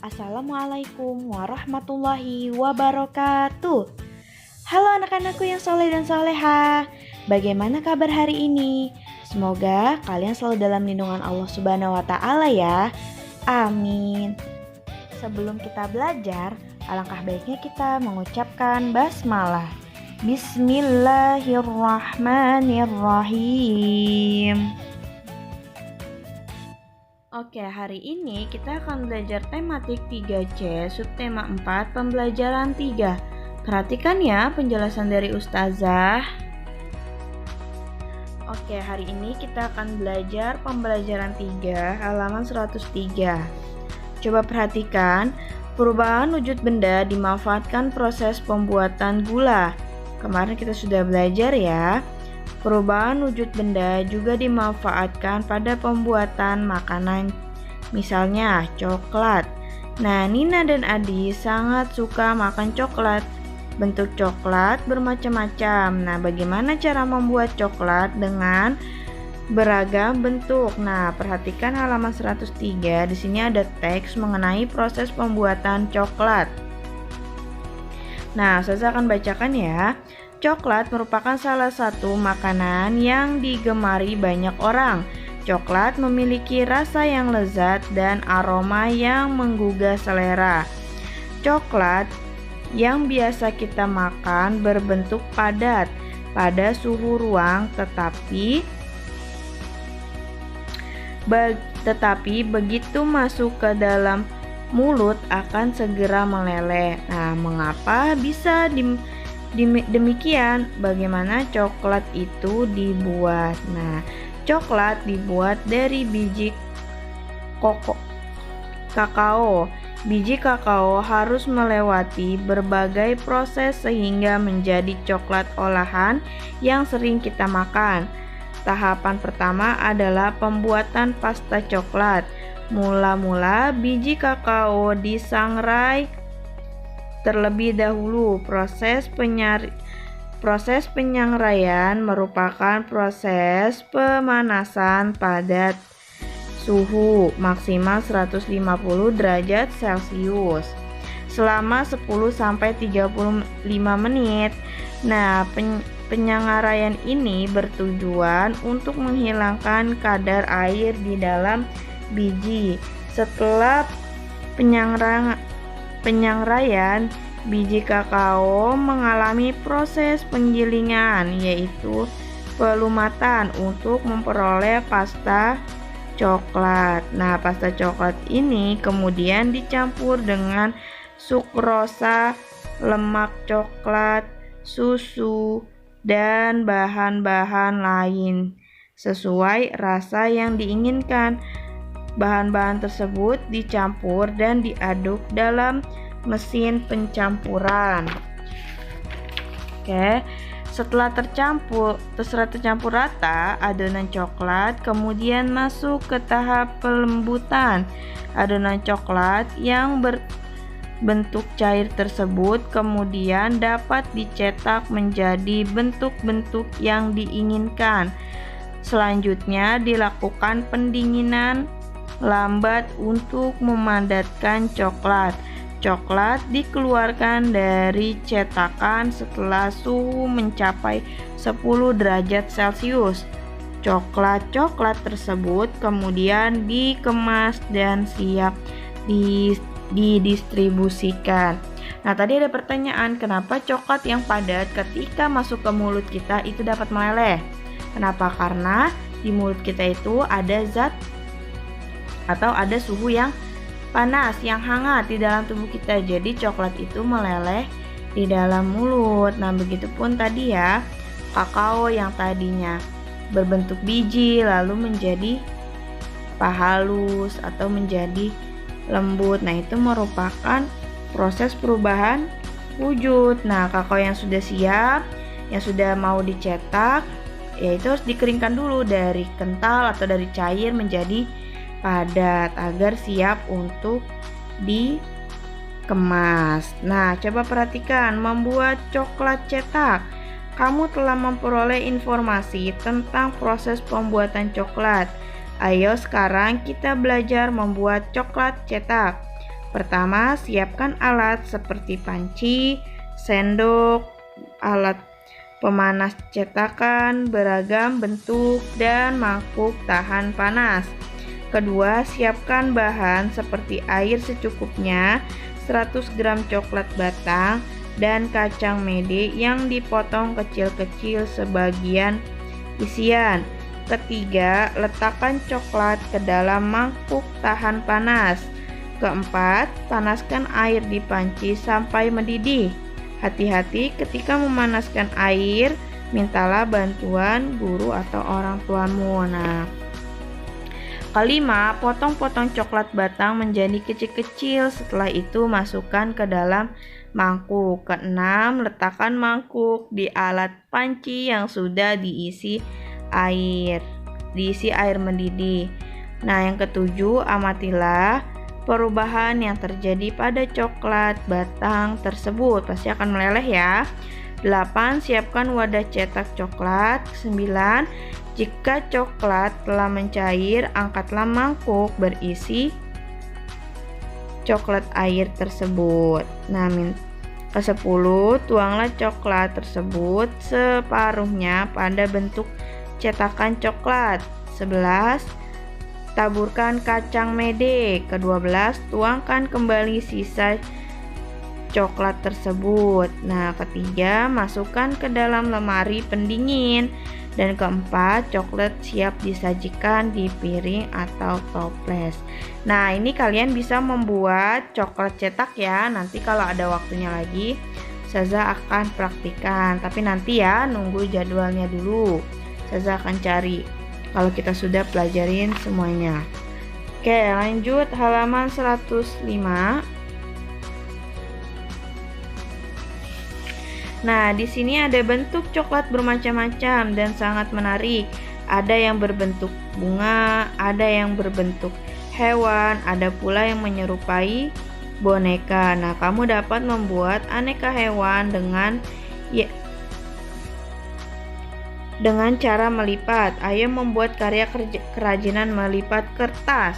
Assalamualaikum warahmatullahi wabarakatuh. Halo anak-anakku yang soleh dan soleha. Bagaimana kabar hari ini? Semoga kalian selalu dalam lindungan Allah Subhanahu wa Ta'ala ya. Amin. Sebelum kita belajar, alangkah baiknya kita mengucapkan basmalah. Bismillahirrahmanirrahim. Oke, hari ini kita akan belajar tematik 3C, subtema 4, pembelajaran 3. Perhatikan ya penjelasan dari Ustazah. Oke, hari ini kita akan belajar pembelajaran 3, halaman 103. Coba perhatikan, perubahan wujud benda dimanfaatkan proses pembuatan gula. Kemarin kita sudah belajar ya. Perubahan wujud benda juga dimanfaatkan pada pembuatan makanan, misalnya coklat. Nah, Nina dan Adi sangat suka makan coklat. Bentuk coklat bermacam-macam. Nah, bagaimana cara membuat coklat dengan beragam bentuk? Nah, perhatikan halaman 103. Di sini ada teks mengenai proses pembuatan coklat. Nah, saya akan bacakan ya. Coklat merupakan salah satu makanan yang digemari banyak orang. Coklat memiliki rasa yang lezat dan aroma yang menggugah selera. Coklat yang biasa kita makan berbentuk padat pada suhu ruang, tetapi begitu masuk ke dalam mulut akan segera meleleh. Nah, mengapa bisa demikian? Bagaimana coklat itu dibuat? Nah, coklat dibuat dari biji kakao. Biji kakao harus melewati berbagai proses sehingga menjadi coklat olahan yang sering kita makan. Tahapan pertama adalah pembuatan pasta coklat. Mula-mula biji kakao disangrai terlebih dahulu. Proses penyangraian merupakan proses pemanasan pada suhu maksimal 150 derajat Celcius selama 10-35 menit. Nah, penyangraian ini bertujuan untuk menghilangkan kadar air di dalam biji. Setelah penyangraian, biji kakao mengalami proses penggilingan, yaitu pelumatan untuk memperoleh pasta coklat. Nah, pasta coklat ini kemudian dicampur dengan sukrosa, lemak coklat, susu, dan bahan-bahan lain sesuai rasa yang diinginkan. Bahan-bahan tersebut dicampur dan diaduk dalam mesin pencampuran. Oke, setelah tercampur rata, adonan coklat kemudian masuk ke tahap pelembutan. Adonan coklat yang berbentuk cair tersebut kemudian dapat dicetak menjadi bentuk-bentuk yang diinginkan. Selanjutnya dilakukan pendinginan lambat untuk memadatkan coklat. Coklat dikeluarkan dari cetakan setelah suhu mencapai 10 derajat Celcius. Coklat-coklat tersebut kemudian dikemas dan siap didistribusikan. Nah, tadi ada pertanyaan, kenapa coklat yang padat ketika masuk ke mulut kita itu dapat meleleh? Kenapa? Karena di mulut kita itu ada zat atau ada suhu yang panas, yang hangat di dalam tubuh kita. Jadi coklat itu meleleh di dalam mulut. Nah, begitupun tadi ya, kakao yang tadinya berbentuk biji lalu menjadi halus atau menjadi lembut. Nah, itu merupakan proses perubahan wujud. Nah, kakao yang sudah siap, yang sudah mau dicetak, yaitu harus dikeringkan dulu dari kental atau dari cair menjadi padat agar siap untuk dikemas. Nah, coba perhatikan membuat coklat cetak. Kamu telah memperoleh informasi tentang proses pembuatan coklat. Ayo sekarang kita belajar membuat coklat cetak. Pertama, siapkan alat seperti panci, sendok, alat pemanas cetakan, beragam bentuk, dan mangkuk tahan panas. Kedua, siapkan bahan seperti air secukupnya, 100 gram coklat batang, dan kacang mede yang dipotong kecil-kecil sebagian isian. Ketiga, letakkan coklat ke dalam mangkuk tahan panas. Keempat, panaskan air di panci sampai mendidih. Hati-hati ketika memanaskan air, mintalah bantuan guru atau orang tuamu. Nah, kelima, potong-potong coklat batang menjadi kecil-kecil. Setelah itu masukkan ke dalam mangkuk. Keenam, letakkan mangkuk di alat panci yang sudah diisi air mendidih. Nah, yang ketujuh, amatilah perubahan yang terjadi pada coklat batang tersebut. Pasti akan meleleh ya. 8. Siapkan wadah cetak coklat. 9. Jika coklat telah mencair, angkatlah mangkuk berisi coklat air tersebut. Nah, ke-10, tuanglah coklat tersebut separuhnya pada bentuk cetakan coklat. 11. Taburkan kacang mede. Ke-12, tuangkan kembali sisa coklat tersebut. Nah, ketiga, masukkan ke dalam lemari pendingin. Dan keempat, coklat siap disajikan di piring atau toples. Nah, ini kalian bisa membuat coklat cetak ya. Nanti kalau ada waktunya lagi, Ustazah akan praktikan. Tapi nanti ya, nunggu jadwalnya dulu. Ustazah akan cari kalau kita sudah pelajarin semuanya. Oke, lanjut halaman 105. Nah, di sini ada bentuk coklat bermacam-macam dan sangat menarik. Ada yang berbentuk bunga, ada yang berbentuk hewan, ada pula yang menyerupai boneka. Nah, kamu dapat membuat aneka hewan dengan cara melipat. Ayo membuat karya kerajinan melipat kertas.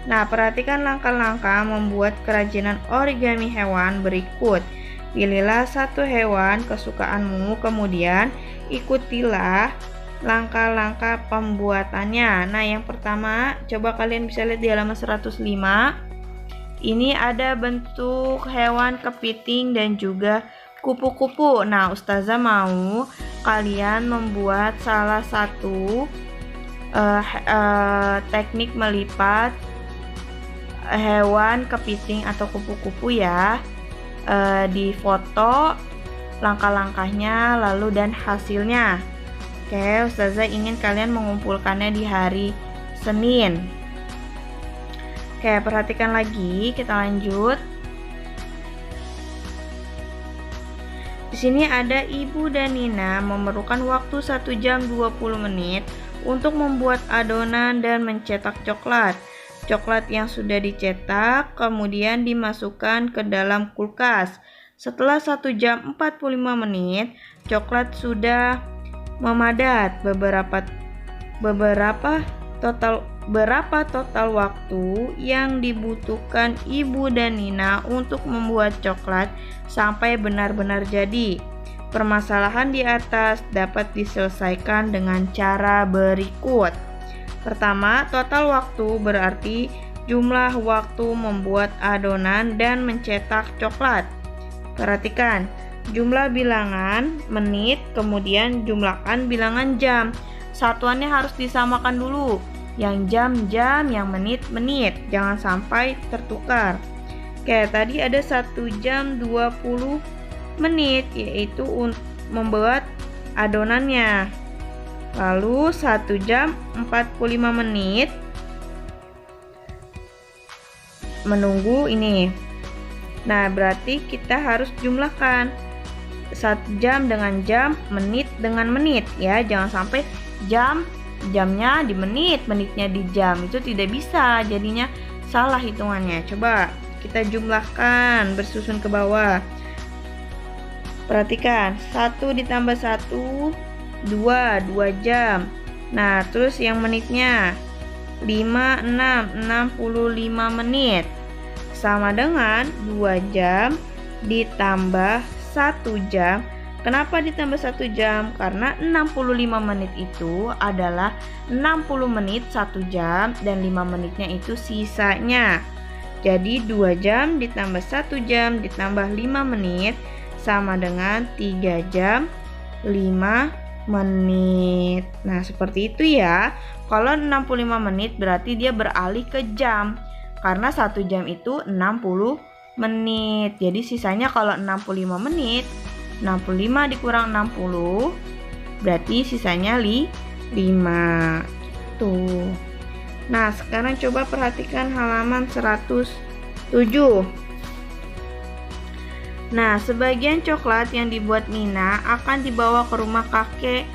Nah, perhatikan langkah-langkah membuat kerajinan origami hewan berikut. Pilihlah satu hewan kesukaanmu, kemudian ikutilah langkah-langkah pembuatannya. Nah, yang pertama, coba kalian bisa lihat di halaman 105. Ini ada bentuk hewan kepiting dan juga kupu-kupu. Nah, Ustazah mau kalian membuat salah satu teknik melipat hewan kepiting atau kupu-kupu ya. Di foto langkah-langkahnya lalu dan hasilnya. Oke, Ustazah ingin kalian mengumpulkannya di hari Senin. Oke, perhatikan lagi, kita lanjut. Di sini ada Ibu dan Nina memerlukan waktu 1 jam 20 menit untuk membuat adonan dan mencetak coklat. Coklat yang sudah dicetak kemudian dimasukkan ke dalam kulkas. Setelah 1 jam 45 menit, coklat sudah memadat. Berapa total waktu yang dibutuhkan Ibu dan Nina untuk membuat coklat sampai benar-benar jadi? Permasalahan di atas dapat diselesaikan dengan cara berikut. Pertama, total waktu berarti jumlah waktu membuat adonan dan mencetak coklat. Perhatikan, jumlah bilangan menit, kemudian jumlahkan bilangan jam. Satuannya harus disamakan dulu. Yang jam, yang menit, jangan sampai tertukar. Oke, tadi ada 1 jam 20 menit, yaitu untuk membuat adonannya. Lalu 1 jam 45 menit menunggu ini. Nah, berarti kita harus jumlahkan 1 jam dengan jam, menit dengan menit ya. Jangan sampai jamnya di menit, menitnya di jam. Itu tidak bisa, jadinya salah hitungannya. Coba kita jumlahkan bersusun ke bawah. Perhatikan, 1 ditambah 1 2 jam. Nah, terus yang menitnya 5, 6, 65 menit. sama dengan 2 jam ditambah 1 jam. Kenapa ditambah 1 jam? Karena 65 menit itu adalah 60 menit 1 jam dan 5 menitnya itu sisanya. Jadi 2 jam ditambah 1 jam ditambah 5 menit sama dengan 3 jam 5 menit. Nah, seperti itu ya. Kalau 65 menit berarti dia beralih ke jam. Karena 1 jam itu 60 menit. Jadi sisanya kalau 65 menit, 65 dikurang 60 berarti sisanya 5. Tuh. Nah, sekarang coba perhatikan halaman 107. Nah, sebagian coklat yang dibuat Nina akan dibawa ke rumah kakek.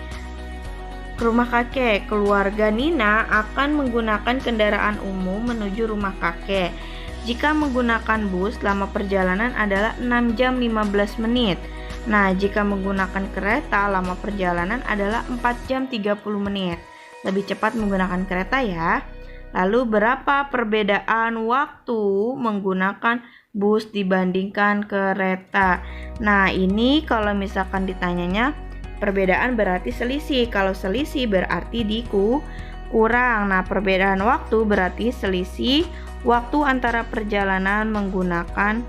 Keluarga Nina akan menggunakan kendaraan umum menuju rumah kakek. Jika menggunakan bus, lama perjalanan adalah 6 jam 15 menit. Nah, jika menggunakan kereta, lama perjalanan adalah 4 jam 30 menit. Lebih cepat menggunakan kereta ya. Lalu berapa perbedaan waktu menggunakan bus dibandingkan kereta? Nah, ini kalau misalkan ditanyanya perbedaan berarti selisih. Kalau selisih berarti kurang. Nah, perbedaan waktu berarti selisih waktu antara perjalanan menggunakan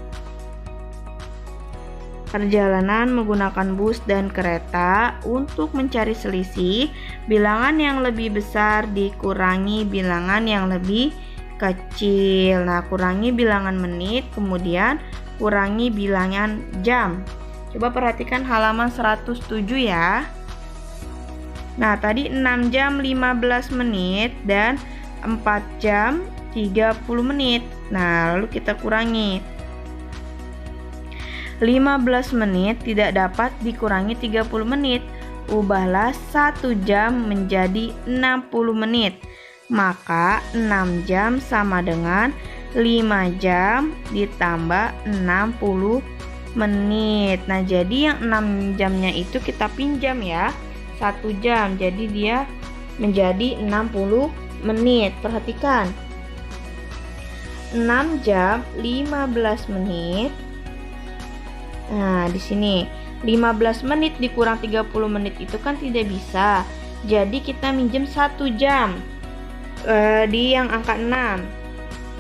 bus dan kereta. Untuk mencari selisih, bilangan yang lebih besar dikurangi bilangan yang lebih kecil. Nah, kurangi bilangan menit, kemudian kurangi bilangan jam. Coba perhatikan halaman 107 ya. Nah, tadi 6 jam 15 menit dan 4 jam 30 menit. Nah, lalu kita kurangi. 15 menit tidak dapat dikurangi 30 menit. Ubahlah 1 jam menjadi 60 menit. Maka 6 jam sama dengan 5 jam ditambah 60 menit. Nah, jadi yang 6 jamnya itu kita pinjam ya. 1 jam. Jadi dia menjadi 60 menit. Perhatikan. 6 jam 15 menit. Nah, di sini 15 menit dikurang 30 menit itu kan tidak bisa. Jadi kita minjem 1 jam di yang angka 6.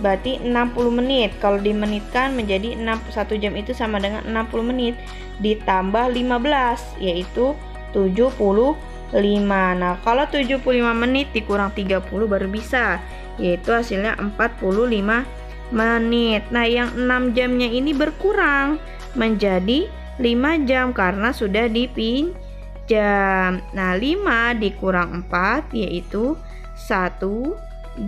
Berarti 60 menit. Kalau dimenitkan menjadi 1 jam itu sama dengan 60 menit ditambah 15 yaitu 75. Nah, kalau 75 menit dikurang 30 baru bisa, yaitu hasilnya 45 menit. Nah, yang 6 jamnya ini berkurang menjadi 5 jam karena sudah dipinjam. Nah, 5 dikurang 4 yaitu 1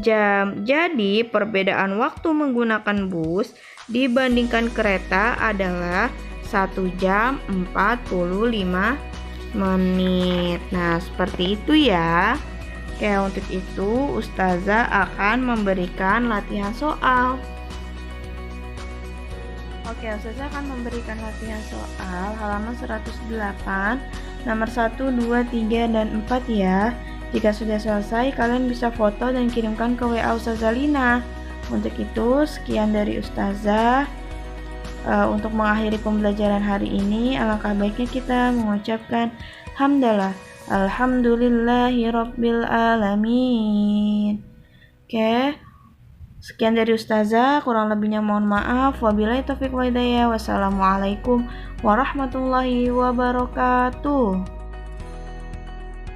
jam. Jadi, perbedaan waktu menggunakan bus dibandingkan kereta adalah 1 jam 45 menit. Nah, seperti itu ya. Oke, untuk itu Ustazah akan memberikan latihan soal. Oke, Ustazah akan memberikan latihan soal halaman 108, nomor 1, 2, 3, dan 4 ya. Jika sudah selesai, kalian bisa foto dan kirimkan ke WA Ustazah Lina. Untuk itu, sekian dari Ustazah. Untuk mengakhiri pembelajaran hari ini, alangkah baiknya kita mengucapkan hamdalah. Alhamdulillahirabbil alamin. Oke. Sekian dari Ustazah, kurang lebihnya mohon maaf. Wabillahi taufiq wal hidayah. Wassalamualaikum warahmatullahi wabarakatuh.